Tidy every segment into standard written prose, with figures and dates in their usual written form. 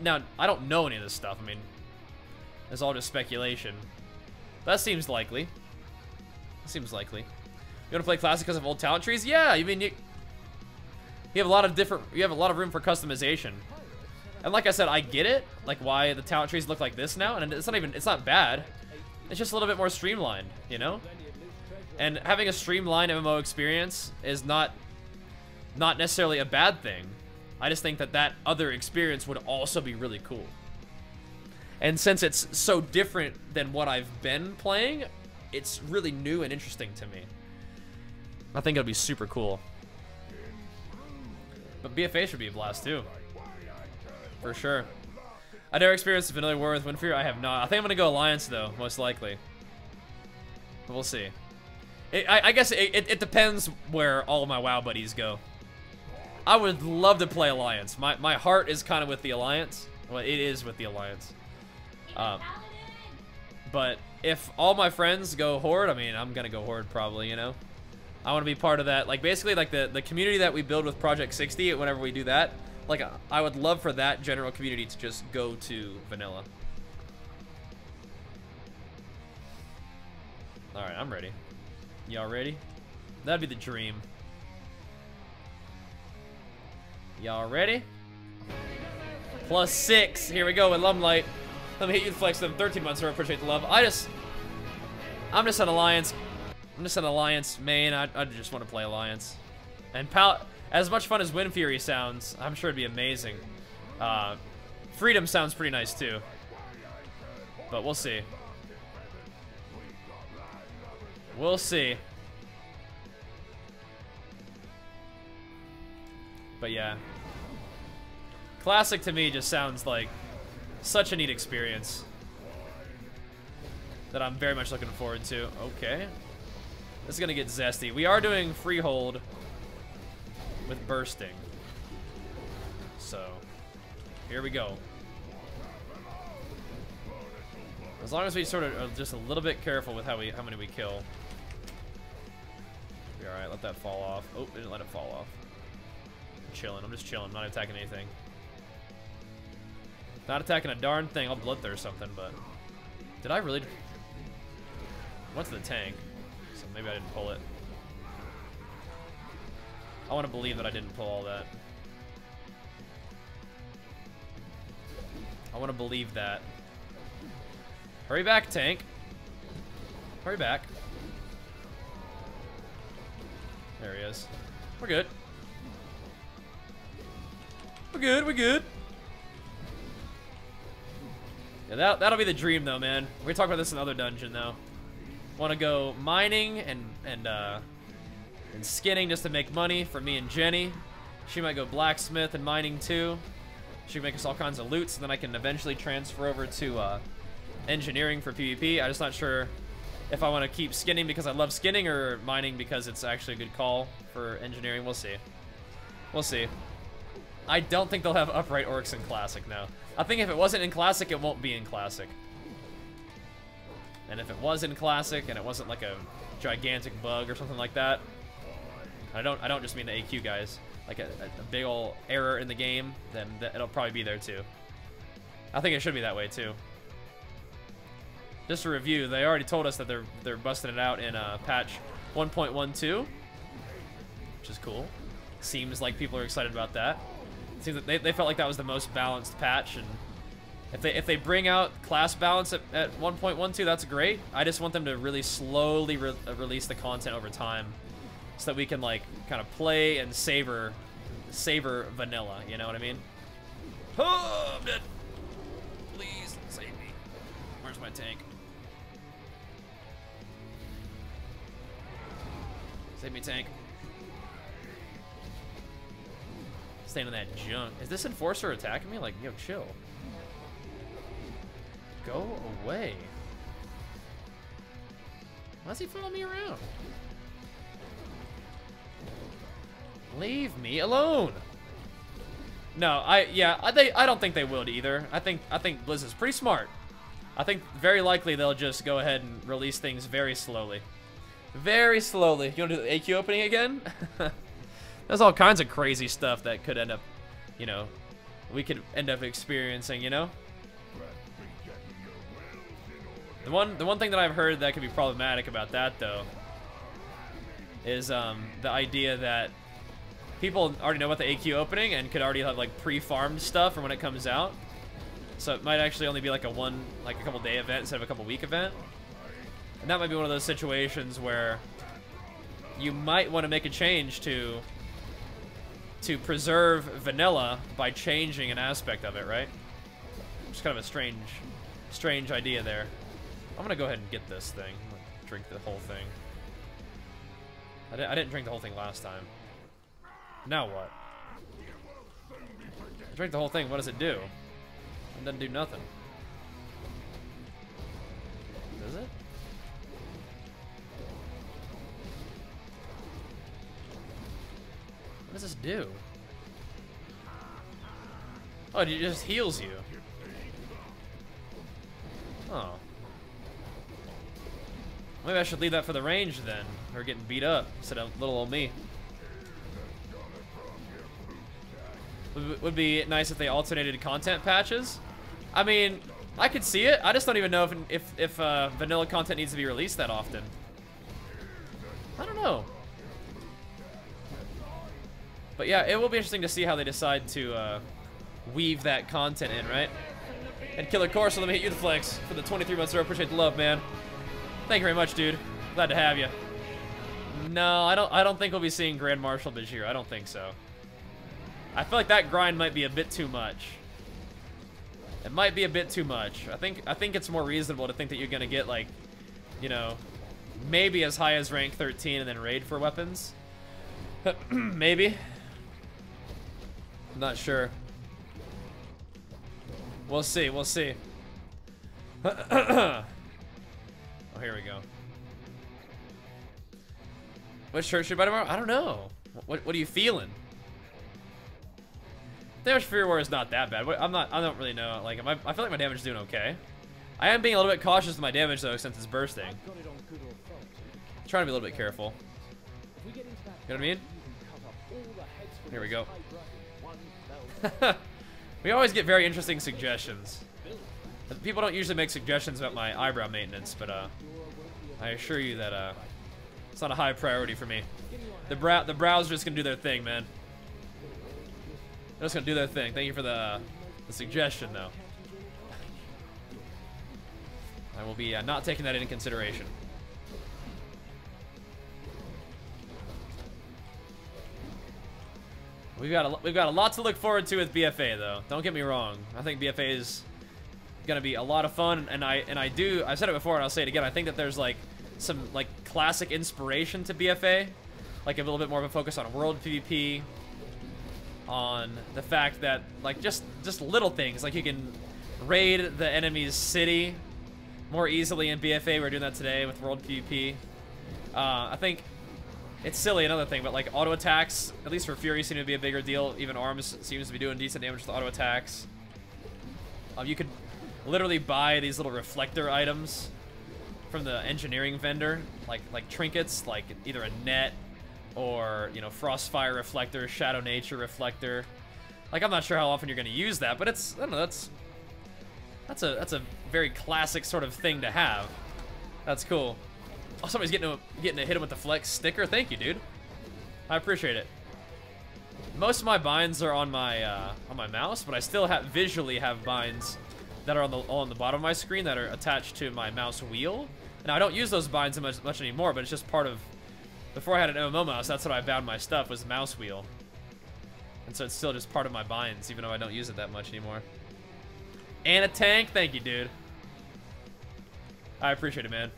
now, I don't know any of this stuff. I mean, it's all just speculation. That seems likely. That seems likely. You want to play Classic because of old talent trees? Yeah, I mean, you have a lot of different, you have a lot of room for customization. And like I said, I get it, like why the talent trees look like this now, and it's not bad. It's just a little bit more streamlined, you know? And having a streamlined MMO experience is not necessarily a bad thing. I just think that that other experience would also be really cool. And since it's so different than what I've been playing, it's really new and interesting to me. I think it'll be super cool. But BFA should be a blast too. For sure. I never experienced a vanilla war with Windfear. I have not. I think I'm gonna go Alliance though, most likely. But we'll see. I guess it depends where all of my WoW buddies go. I would love to play Alliance. My heart is kind of with the Alliance. Well, it is with the Alliance. But if all my friends go Horde, I mean, I'm gonna go Horde probably, you know? I want to be part of that. Like, basically, like, the community that we build with Project 60, whenever we do that, like, I would love for that general community to just go to vanilla. Alright, I'm ready. Y'all ready? That'd be the dream. Y'all ready? +6. Here we go with Lumlight. Let me hit you with Flex them 13 months, so I appreciate the love. I'm just an Alliance. I'm just an Alliance main. I just want to play Alliance. And as much fun as Wind Fury sounds, I'm sure it'd be amazing. Freedom sounds pretty nice too. But we'll see. We'll see. But yeah. Classic to me just sounds like such a neat experience that I'm very much looking forward to. Okay. This is gonna get zesty. We are doing Freehold with bursting. So, here we go. As long as we sort of are just a little bit careful with how many we kill. Be alright, let that fall off. Oh, didn't let it fall off. I'm chilling, I'm just chilling, I'm not attacking anything. Not attacking a darn thing. I'll bloodthirst something, but did I really? Went to the tank, so maybe I didn't pull it. I want to believe that I didn't pull all that. I want to believe that. Hurry back, tank. Hurry back. There he is. We're good. We're good. We're good. Yeah, that'll be the dream, though, man. We're gonna talk about this in another dungeon, though. Want to go mining and skinning just to make money for me and Jenny. She might go blacksmith and mining too. She can make us all kinds of loot, so then I can eventually transfer over to engineering for PvP. I'm just not sure if I want to keep skinning because I love skinning or mining because it's actually a good call for engineering. We'll see. We'll see. I don't think they'll have upright orcs in Classic now. I think if it wasn't in Classic, it won't be in Classic. And if it was in Classic and it wasn't like a gigantic bug or something like that, I don't just mean the AQ guys, like a big ol' error in the game, then it'll probably be there too. I think it should be that way too. Just a review, they already told us that they're busting it out in patch 1.12, which is cool. Seems like people are excited about that. Seems that they felt like that was the most balanced patch, and if they bring out class balance at 1.12, that's great. I just want them to really slowly release the content over time, so that we can like kind of play and savor vanilla. You know what I mean? Oh, I'm dead. Please save me. Where's my tank? Save me, tank. Staying in that junk. Is this Enforcer attacking me? Like, yo, chill. Go away. Why does he follow me around? Leave me alone. No, I don't think they would either. I think Blizz is pretty smart. I think very likely they'll just go ahead and release things very slowly. Very slowly. You want to do the AQ opening again? There's all kinds of crazy stuff that could end up, you know, we could end up experiencing, you know? The one thing that I've heard that could be problematic about that, though, is the idea that people already know about the AQ opening and could already have like pre-farmed stuff for when it comes out. So it might actually only be like a couple day event instead of a couple week event. And that might be one of those situations where you might want to make a change to preserve vanilla by changing an aspect of it, right? It's kind of a strange idea there. I'm gonna go ahead and get this thing. I'm gonna drink the whole thing. I didn't drink the whole thing last time. Now what? I drank the whole thing. What does it do? It doesn't do nothing. Does it? What does this do? Oh, it just heals you. Oh. Maybe I should leave that for the range then. Or getting beat up instead of little old me. Would be nice if they alternated content patches. I mean, I could see it. I just don't even know if vanilla content needs to be released that often. I don't know. But yeah, it will be interesting to see how they decide to weave that content in, right? And Killer Corsa, let me hit you the flex for the 23 months. I appreciate the love, man. Thank you very much, dude. Glad to have you. No, I don't think we'll be seeing Grand Marshal Bajheera. I don't think so. I feel like that grind might be a bit too much. It might be a bit too much. I think it's more reasonable to think that you're gonna get like, you know, maybe as high as rank 13 and then raid for weapons. Maybe. I'm not sure. We'll see. We'll see. Oh, here we go. What shirt should I buy tomorrow? I don't know. What are you feeling? Damage Fury War is not that bad. I don't really know. Like, I feel like my damage is doing okay. I am being a little bit cautious with my damage though, since it's bursting. I'm trying to be a little bit careful. You know what I mean? Here we go. We always get very interesting suggestions. People don't usually make suggestions about my eyebrow maintenance, but I assure you that it's not a high priority for me. The brows are just gonna do their thing, man. They're just gonna do their thing. Thank you for the suggestion, though. I will be not taking that into consideration. We've got a lot to look forward to with BFA, though. Don't get me wrong. I think BFA is gonna be a lot of fun, and I've said it before and I'll say it again. I think that there's like some like classic inspiration to BFA, like a little bit more of a focus on world PvP, on the fact that like just little things like you can raid the enemy's city more easily in BFA. We're doing that today with world PvP. I think it's silly, another thing, but like auto attacks, at least for Fury, seem to be a bigger deal. Even Arms seems to be doing decent damage with auto attacks. You could literally buy these little reflector items from the engineering vendor, like trinkets, like either a net or, you know, Frostfire reflector, Shadow Nature reflector. Like, I'm not sure how often you're going to use that, but it's, I don't know, that's a very classic sort of thing to have. That's cool. Oh, somebody's getting to hit him with the flex sticker. Thank you, dude. I appreciate it. Most of my binds are on my mouse, but I still visually have binds that are on the bottom of my screen that are attached to my mouse wheel. And I don't use those binds much anymore, but it's just part of. Before I had an MMO mouse, that's what I bound my stuff, was the mouse wheel. And so it's still just part of my binds, even though I don't use it that much anymore. And a tank, thank you, dude. I appreciate it, man.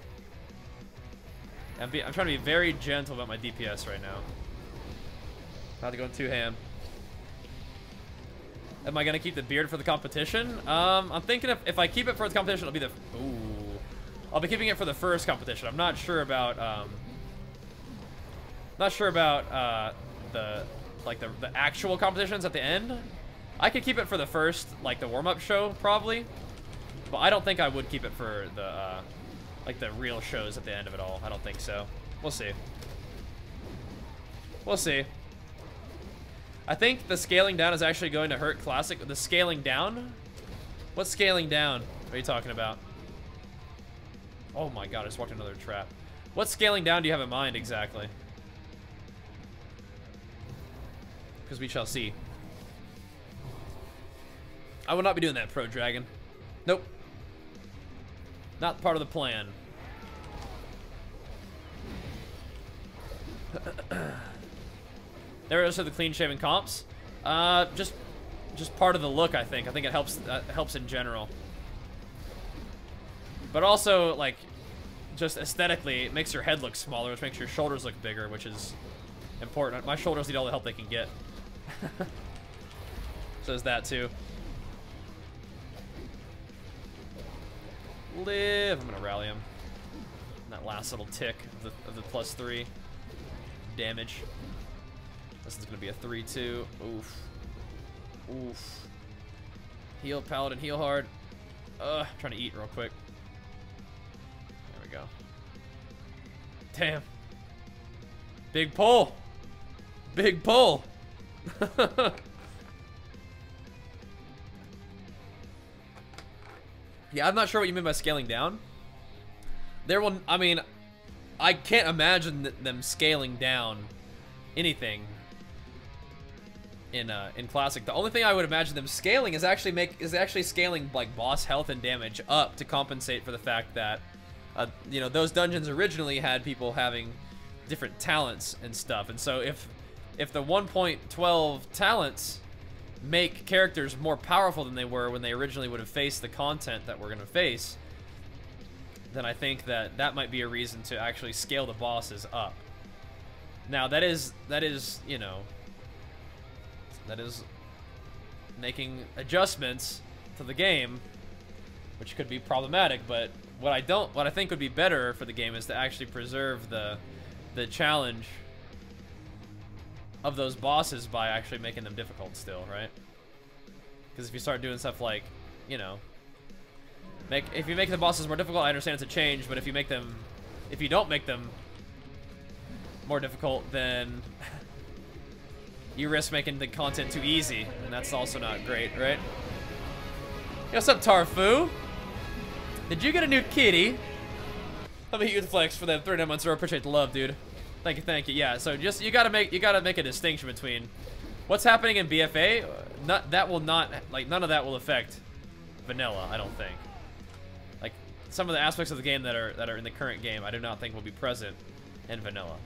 I'm trying to be very gentle about my DPS right now. Not to go too ham. Am I gonna keep the beard for the competition? I'm thinking if I keep it for the competition, it'll be the. Ooh, I'll be keeping it for the first competition. I'm not sure about the actual competitions at the end. I could keep it for the first, like the warm-up show probably, but I don't think I would keep it for the like the real shows at the end of it all. I don't think so. We'll see. We'll see. I think the scaling down is actually going to hurt Classic. The scaling down? What's scaling down? What are you talking about? Oh my god, I just walked into another trap. What scaling down do you have in mind exactly? Because we shall see. I will not be doing that, Pro Dragon. Nope. Not part of the plan. There are also the clean shaven comps. Just part of the look, I think. I think it helps in general. But also, like, just aesthetically, it makes your head look smaller, which makes your shoulders look bigger, which is important. My shoulders need all the help they can get. So there's that too. Live. I'm gonna rally him. That last little tick of the +3 damage. This is gonna be a 3-2. Oof. Oof. Heal Paladin, heal hard. Trying to eat real quick. There we go. Damn. Big pull. Big pull. Yeah, I'm not sure what you mean by scaling down. There will, I mean, I can't imagine them scaling down anything in Classic. The only thing I would imagine them scaling is actually scaling like boss health and damage up to compensate for the fact that you know, those dungeons originally had people having different talents and stuff, and so if the 1.12 talents make characters more powerful than they were when they originally would have faced the content that we're going to face, then I think that might be a reason to actually scale the bosses up. Now that is, you know, that is making adjustments to the game, which could be problematic, but what I think would be better for the game is to actually preserve the challenge of those bosses by actually making them difficult still, right? Because if you start doing stuff like, you know, if you make the bosses more difficult, I understand it's a change, but if you don't make them more difficult, then you risk making the content too easy, and that's also not great, right? Yo, what's up, Tarfu? Did you get a new kitty? Let me hit you with flex for that 39 months. I appreciate the love, dude. Thank you. Yeah, so just you gotta make a distinction between what's happening in BFA. None of that will affect vanilla, I don't think. Like some of the aspects of the game that are in the current game, I do not think will be present in vanilla.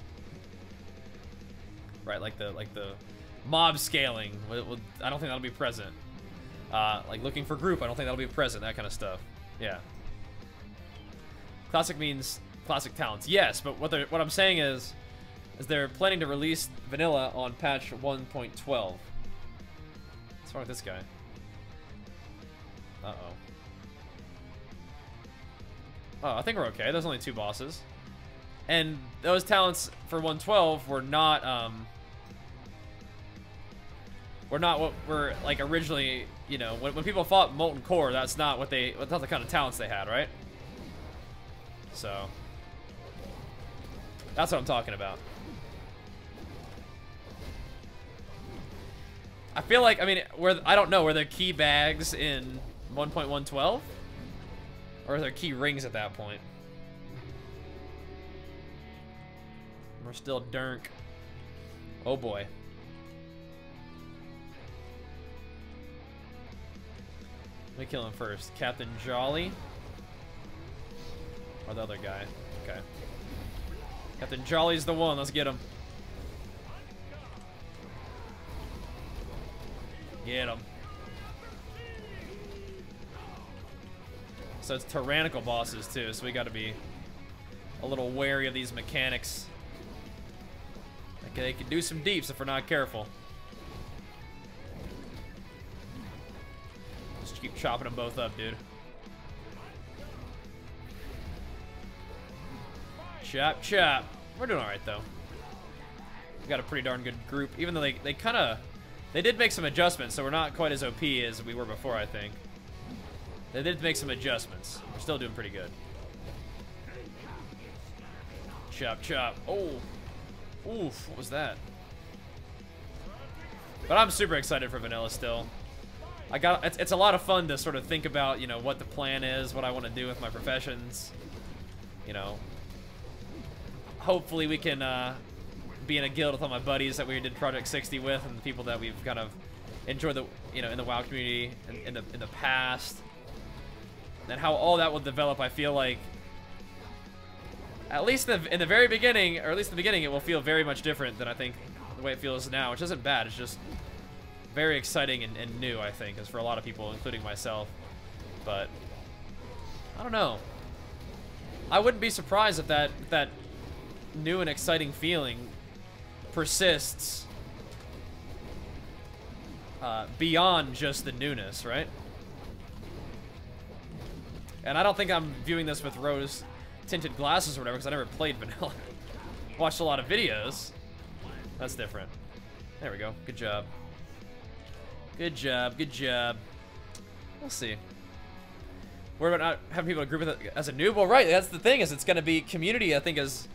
Right, like the mob scaling, I don't think that'll be present. Like looking for group, I don't think that'll be present. That kind of stuff. Yeah. Classic means classic talents. Yes, but what I'm saying is they're planning to release vanilla on patch 1.12. What's wrong with this guy? Uh-oh. Oh, I think we're okay. There's only 2 bosses. And those talents for 112 were not what were like originally, you know, when people fought Molten Core, that's not the kind of talents they had, right? So that's what I'm talking about. I feel like, I mean, I don't know, were there key bags in 1.112? Or are there key rings at that point? We're still Durnk. Oh boy. Let me kill him first. Captain Jolly. Or the other guy. Okay. Captain Jolly's the one. Let's get him. Get him. So it's tyrannical bosses too, so we gotta be a little wary of these mechanics. Like they can do some deeps if we're not careful. Just keep chopping them both up, dude. Chop, chop. We're doing alright though. We got a pretty darn good group, even though they did make some adjustments, so we're not quite as OP as we were before, I think. They did make some adjustments. We're still doing pretty good. Chop, chop. Oh. Oof, what was that? But I'm super excited for vanilla still. It's a lot of fun to sort of think about, you know, what the plan is, what I want to do with my professions. You know, hopefully we can be in a guild with all my buddies that we did Project 60 with, and the people that we've kind of enjoyed the, you know, in the WoW community in the past. And how all that will develop, I feel like, at least in the very beginning, or at least in the beginning, it will feel very much different than I think the way it feels now, which isn't bad. It's just very exciting and new, I think, as for a lot of people, including myself. But I don't know. I wouldn't be surprised if that new and exciting feeling persists beyond just the newness, right? And I don't think I'm viewing this with rose-tinted glasses or whatever, because I never played vanilla. Watched a lot of videos. That's different. There we go. Good job. Good job. Good job. We'll see. What about not having people agree with it as a noob? Well, right. That's the thing, is it's going to be community, I think, is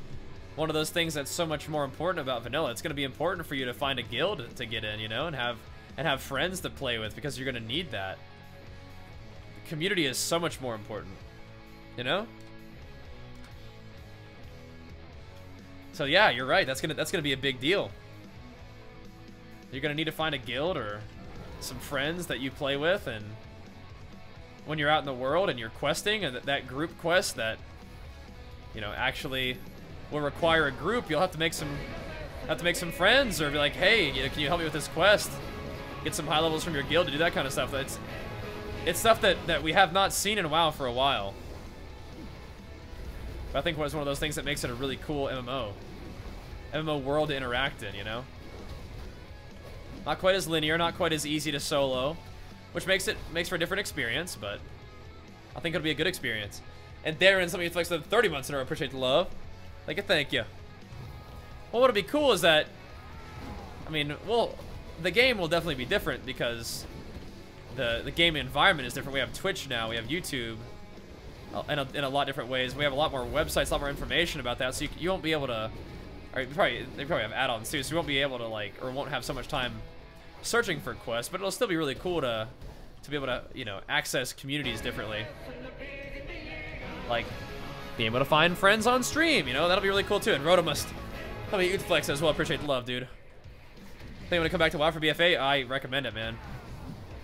one of those things that's so much more important about vanilla. It's going to be important for you to find a guild to get in, you know, and have friends to play with, because you're going to need that. Community is so much more important, you know? So yeah, you're right. That's gonna be a big deal. You're gonna need to find a guild or some friends that you play with, and when you're out in the world and you're questing, and that group quest that, you know, actually will require a group, you'll have to make some friends, or be like, hey, you know, can you help me with this quest? Get some high levels from your guild to do that kind of stuff. It's stuff that we have not seen in WoW for a while. But I think it's one of those things that makes it a really cool MMO world to interact in, you know? Not quite as linear, not quite as easy to solo, which makes for a different experience, but I think it'll be a good experience. And Darren, somebody who flex the 30 months in a row, appreciate the love. Like a thank you. Well, what'll be cool is that, I mean, well, the game will definitely be different, because the game environment is different. We have Twitch now, we have YouTube, in a lot of different ways. We have a lot more websites, a lot more information about that, so you won't be able to, or they probably have add-ons too, so you won't be able to, like, or won't have so much time searching for quests, but it'll still be really cool to be able to, you know, access communities differently. Like, being able to find friends on stream, you know, that'll be really cool too. And Rhoda must help me Flex as well. Appreciate the love, dude. Think I'm gonna come back to WoW for BFA? I recommend it, man.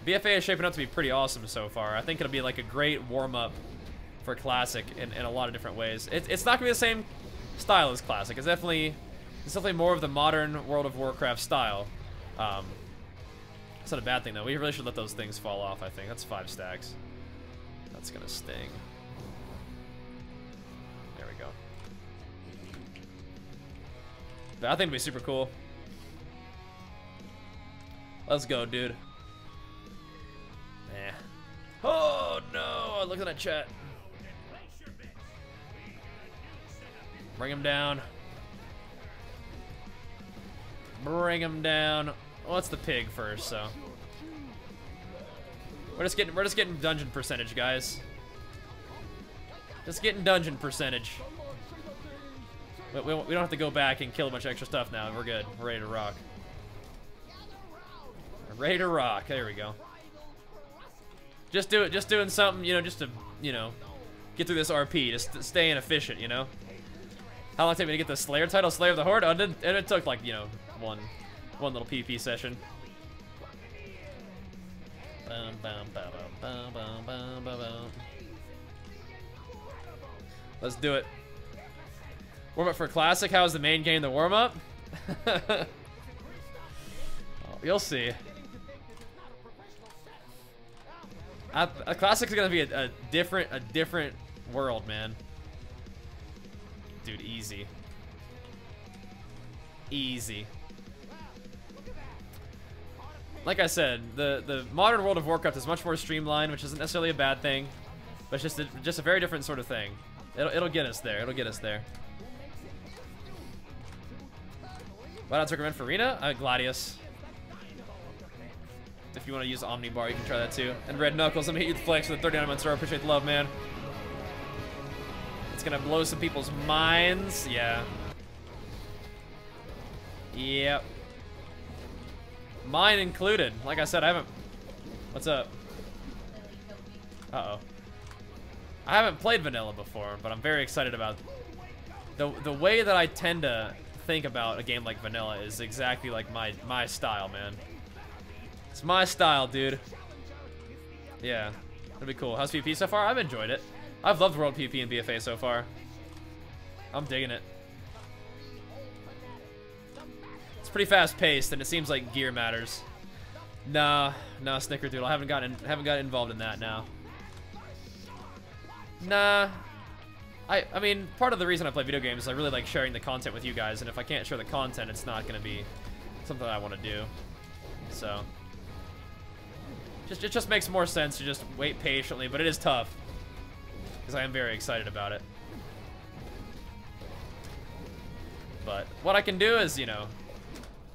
BFA is shaping up to be pretty awesome so far. I think it'll be like a great warm-up for Classic in a lot of different ways. It's not gonna be the same style as Classic. It's definitely more of the modern World of Warcraft style. It's not a bad thing though. We really should let those things fall off, I think. That's 5 stacks. That's gonna sting. There we go. But I think it'd be super cool. Let's go, dude. Nah. Oh no! Look at that chat. Bring him down. Bring him down. Well, let's the pig first, so. We're just getting dungeon percentage, guys. Just getting dungeon percentage. We don't have to go back and kill a bunch of extra stuff now. We're good. We're ready to rock. We're ready to rock. There we go. Just doing something, you know, just to, you know, get through this RP. Just staying efficient, you know. How long did it take me to get the Slayer title? Slayer of the Horde? Oh, it took like, you know, one little PP session. Let's do it. Warm up for Classic. How's the main game? The warm up? Oh, you'll see. A Classic is gonna be a different world, man. Dude, easy. Easy. Like I said, the modern World of Warcraft is much more streamlined, which isn't necessarily a bad thing, but it's just a very different sort of thing. It'll get us there. It'll get us there. Why not recommend for Arena? Gladius. If you want to use Omnibar, you can try that too. And Red Knuckles, let me hit you with the flex for the 39 months. I appreciate the love, man. It's gonna blow some people's minds. Yeah. Yep. Mine included. Like I said, I haven't... What's up? Uh-oh. I haven't played vanilla before, but I'm very excited about... The way that I tend to think about a game like vanilla is exactly like my style, man. It's my style, dude. Yeah. That'd be cool. How's PvP so far? I've enjoyed it. I've loved World PvP and BFA so far. I'm digging it. It's pretty fast paced, and it seems like gear matters. Nah, Snickerdoodle. I haven't gotten involved in that now. Nah. I mean, part of the reason I play video games is I really like sharing the content with you guys, and if I can't share the content, it's not gonna be something I want to do. So, it just makes more sense to just wait patiently, but it is tough because I am very excited about it. But what I can do is, you know,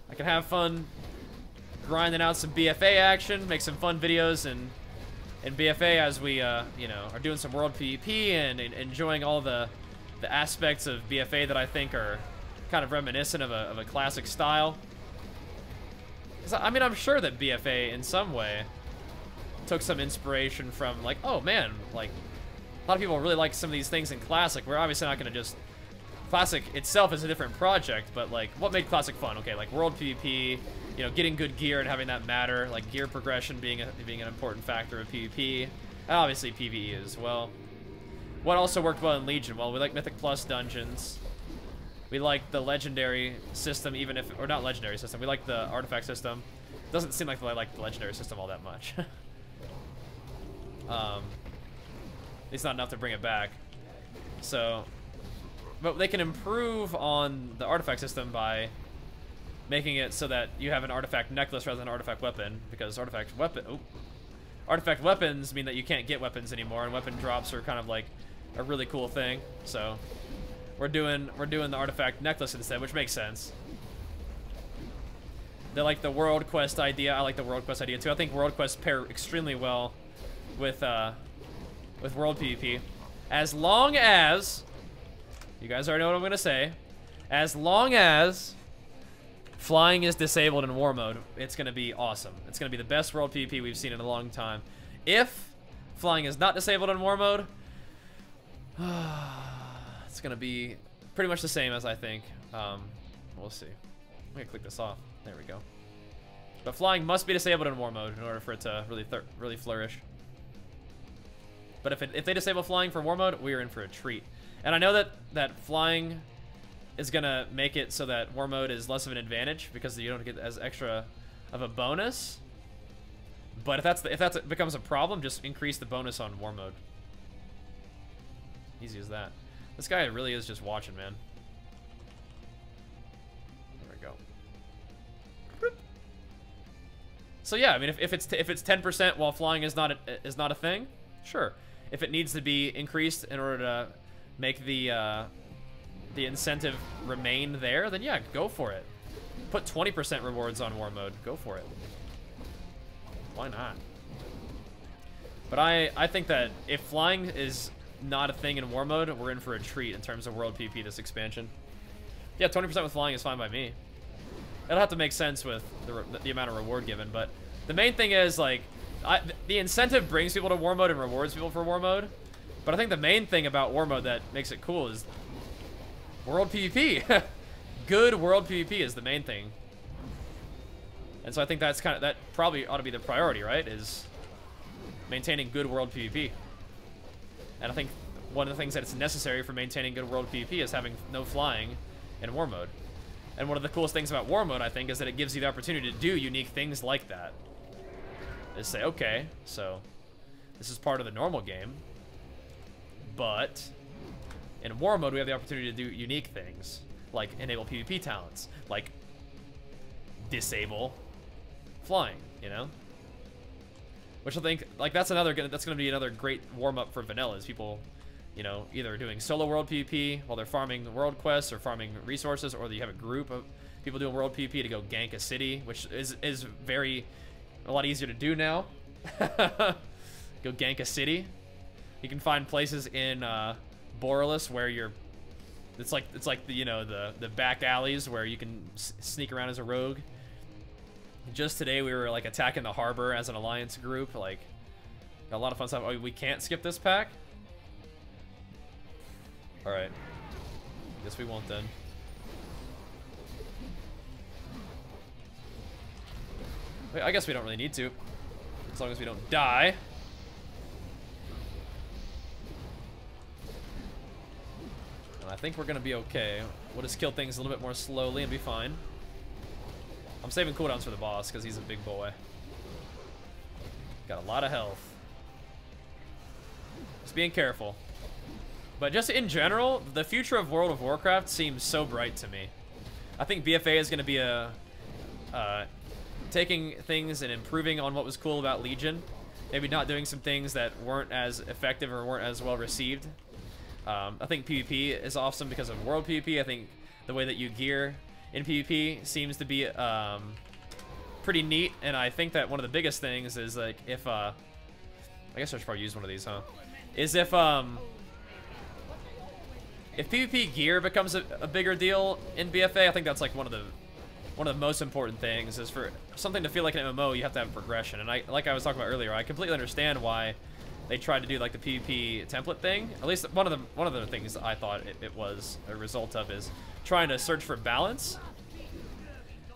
I can have fun grinding out some BFA action, make some fun videos in BFA as we, you know, are doing some world PvP and enjoying all the aspects of BFA that I think are kind of reminiscent of a classic style. 'Cause, I mean, I'm sure that BFA in some way took some inspiration from, like, oh man, like, a lot of people really like some of these things in Classic. We're obviously not going to just... Classic itself is a different project, but, like, what made Classic fun? Okay, like, world PvP, you know, getting good gear and having that matter, like, gear progression being an important factor of PvP, and obviously PvE as well. What also worked well in Legion? Well, we like Mythic+ dungeons. We like the legendary system, even if... Or not legendary system. We like the artifact system. Doesn't seem like I like the legendary system all that much. It's not enough to bring it back. So, but they can improve on the artifact system by making it so that you have an artifact necklace rather than an artifact weapon, because artifact weapons mean that you can't get weapons anymore, and weapon drops are kind of like a really cool thing. So we're doing the artifact necklace instead, which makes sense. They like the world quest idea. I like the world quest idea too. I think world quests pair extremely well with world PvP, as long as, you guys already know what I'm gonna say, as long as flying is disabled in war mode, it's gonna be awesome. It's gonna be the best world PvP we've seen in a long time. If flying is not disabled in war mode, it's gonna be pretty much the same as I think. We'll see. I'm gonna click this off. There we go. But flying must be disabled in war mode in order for it to really flourish. But if they disable flying for war mode, we are in for a treat. And I know that flying is gonna make it so that war mode is less of an advantage because you don't get as extra of a bonus. But if that becomes a problem, just increase the bonus on war mode. Easy as that. This guy really is just watching, man. There we go. Boop. So yeah, I mean, if it's 10% while flying is not a thing, sure. If it needs to be increased in order to make the incentive remain there, then yeah, go for it. Put 20% rewards on war mode. Go for it. Why not? But I think that if flying is not a thing in war mode, we're in for a treat in terms of world PvP this expansion. Yeah, 20% with flying is fine by me. It'll have to make sense with the amount of reward given, but the main thing is, like, the incentive brings people to war mode and rewards people for war mode, but I think the main thing about war mode that makes it cool is world PvP. Good world PvP is the main thing. And so I think that probably ought to be the priority, right? Is maintaining good world PvP. And I think one of the things that it's necessary for maintaining good world PvP is having no flying in war mode. And one of the coolest things about war mode, I think, is that it gives you the opportunity to do unique things like that. Is say, okay, so this is part of the normal game, but in war mode we have the opportunity to do unique things, like enable PvP talents, like disable flying, you know? Which I think, like, that's going to be another great warm-up for vanilla, is people, you know, either doing solo world PvP while they're farming world quests or farming resources, or you have a group of people doing world PvP to go gank a city, which is a lot easier to do now. Go gank a city. You can find places in Borealis where it's like the, you know, the back alleys where you can sneak around as a rogue Just today we were like attacking the harbor as an alliance group, like got a lot of fun stuff. Oh, we can't skip this pack? Alright. Guess we won't then. Wait, I guess we don't really need to. As long as we don't die. And I think we're gonna be okay. We'll just kill things a little bit more slowly and be fine. I'm saving cooldowns for the boss because he's a big boy. Got a lot of health. Just being careful. But just in general, the future of World of Warcraft seems so bright to me. I think BFA is going to be taking things and improving on what was cool about Legion. Maybe not doing some things that weren't as effective or weren't as well received. I think PvP is awesome because of World PvP. I think the way that you gear in PvP seems to be pretty neat, and I think that one of the biggest things is like if I guess I should probably use one of these, huh? Is if PvP gear becomes a bigger deal in BFA, I think that's like one of the most important things. Is for something to feel like an MMO, you have to have progression. And like I was talking about earlier, I completely understand why they tried to do like the PvP template thing. At least one of the things I thought it was a result of is trying to search for balance.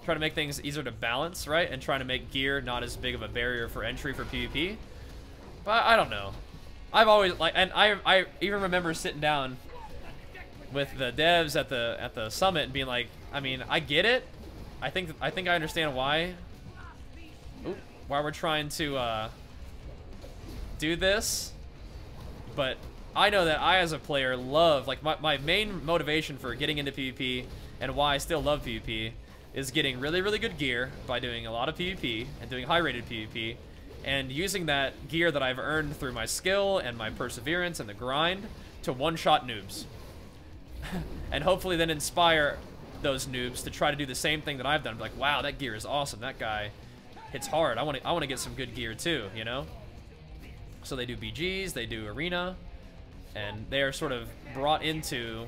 Trying to make things easier to balance, right? And trying to make gear not as big of a barrier for entry for PvP. But I don't know. I've always like, and I even remember sitting down with the devs at the summit and being like, I mean, I get it. I think I understand why we're trying to do this, but I know that I as a player love, like my main motivation for getting into PvP and why I still love PvP is getting really, really good gear by doing a lot of PvP and doing high rated PvP and using that gear that I've earned through my skill and my perseverance and the grind to one-shot noobs. And hopefully then inspire those noobs to try to do the same thing that I've done. Be like, wow, that gear is awesome. That guy hits hard. I want to get some good gear too, you know? So they do BGs, they do arena, and they are sort of brought into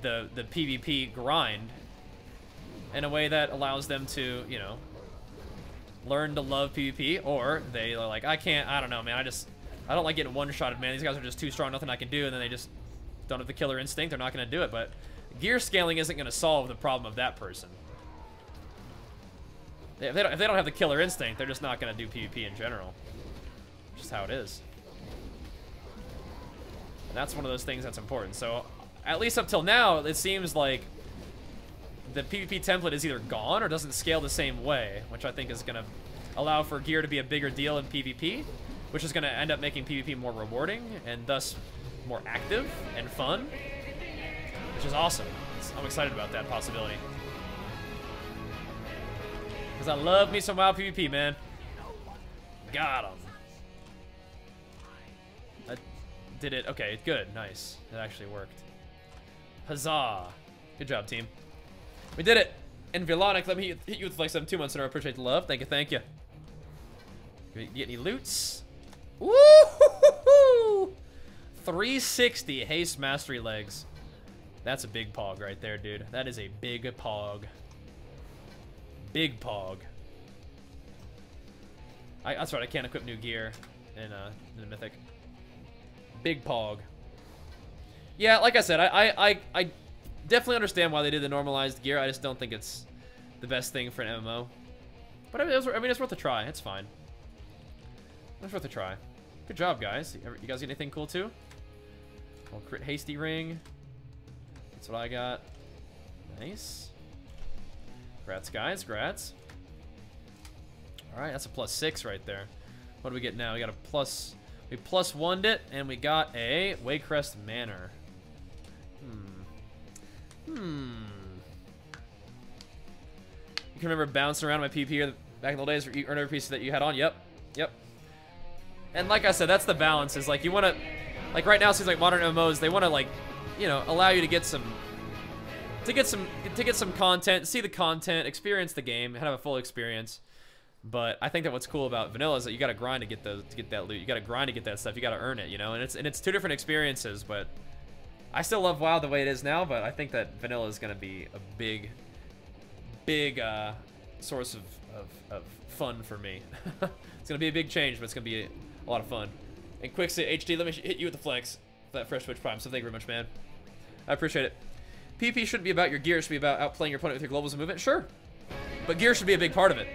the PvP grind in a way that allows them to, you know, learn to love PvP, or they are like, I don't know, man, I don't like getting one-shotted, man. These guys are just too strong, nothing I can do, and then they just don't have the killer instinct. They're not going to do it. But gear scaling isn't going to solve the problem of that person. If they don't have the killer instinct, they're just not going to do PvP in general. Just how it is. And that's one of those things that's important. So at least up till now, it seems like the PvP template is either gone or doesn't scale the same way, which I think is going to allow for gear to be a bigger deal in PvP, which is going to end up making PvP more rewarding and thus more active and fun, which is awesome. I'm excited about that possibility. Because I love me some WoW PvP, man. Got him. I did it. Okay, good. Nice. It actually worked. Huzzah. Good job, team. We did it. And Vilonic, let me hit you with like 2 months in a row. Appreciate the love. Thank you, thank you. Get any loots? Woo! 360 haste mastery legs. That's a big pog right there, dude. That is a big pog. Big pog. That's right, I can't equip new gear in the Mythic. Big pog. Yeah, like I said, I definitely understand why they did the normalized gear. I just don't think it's the best thing for an MMO. But I mean, it's worth a try. It's fine. It's worth a try. Good job, guys. You guys get anything cool too? Little crit hasty ring. That's what I got. Nice. Grats, guys. Grats. All right, that's a +6 right there. What do we get now? We got a plus. We +1'd it, and we got a Waycrest Manor. You can remember bouncing around my PP back in the old days where you earn every piece that you had on? Yep. Yep. And like I said, that's the balance. Is like you want to, like right now, it seems like modern MMOs, they want to like, you know, allow you to get some content, see the content, experience the game, have a full experience. But I think that what's cool about vanilla is that you got to grind to get that loot. You got to grind to get that stuff. You got to earn it, you know. And it's two different experiences. But I still love WoW the way it is now. But I think that vanilla is going to be a big source of fun for me. It's gonna be a big change, but it's gonna be a lot of fun. And Quicksit HD, let me hit you with the flex for that fresh Twitch Prime. So thank you very much, man. I appreciate it. PvP shouldn't be about your gear. It should be about outplaying your opponent with your globals and movement. Sure, but gear should be a big part of it.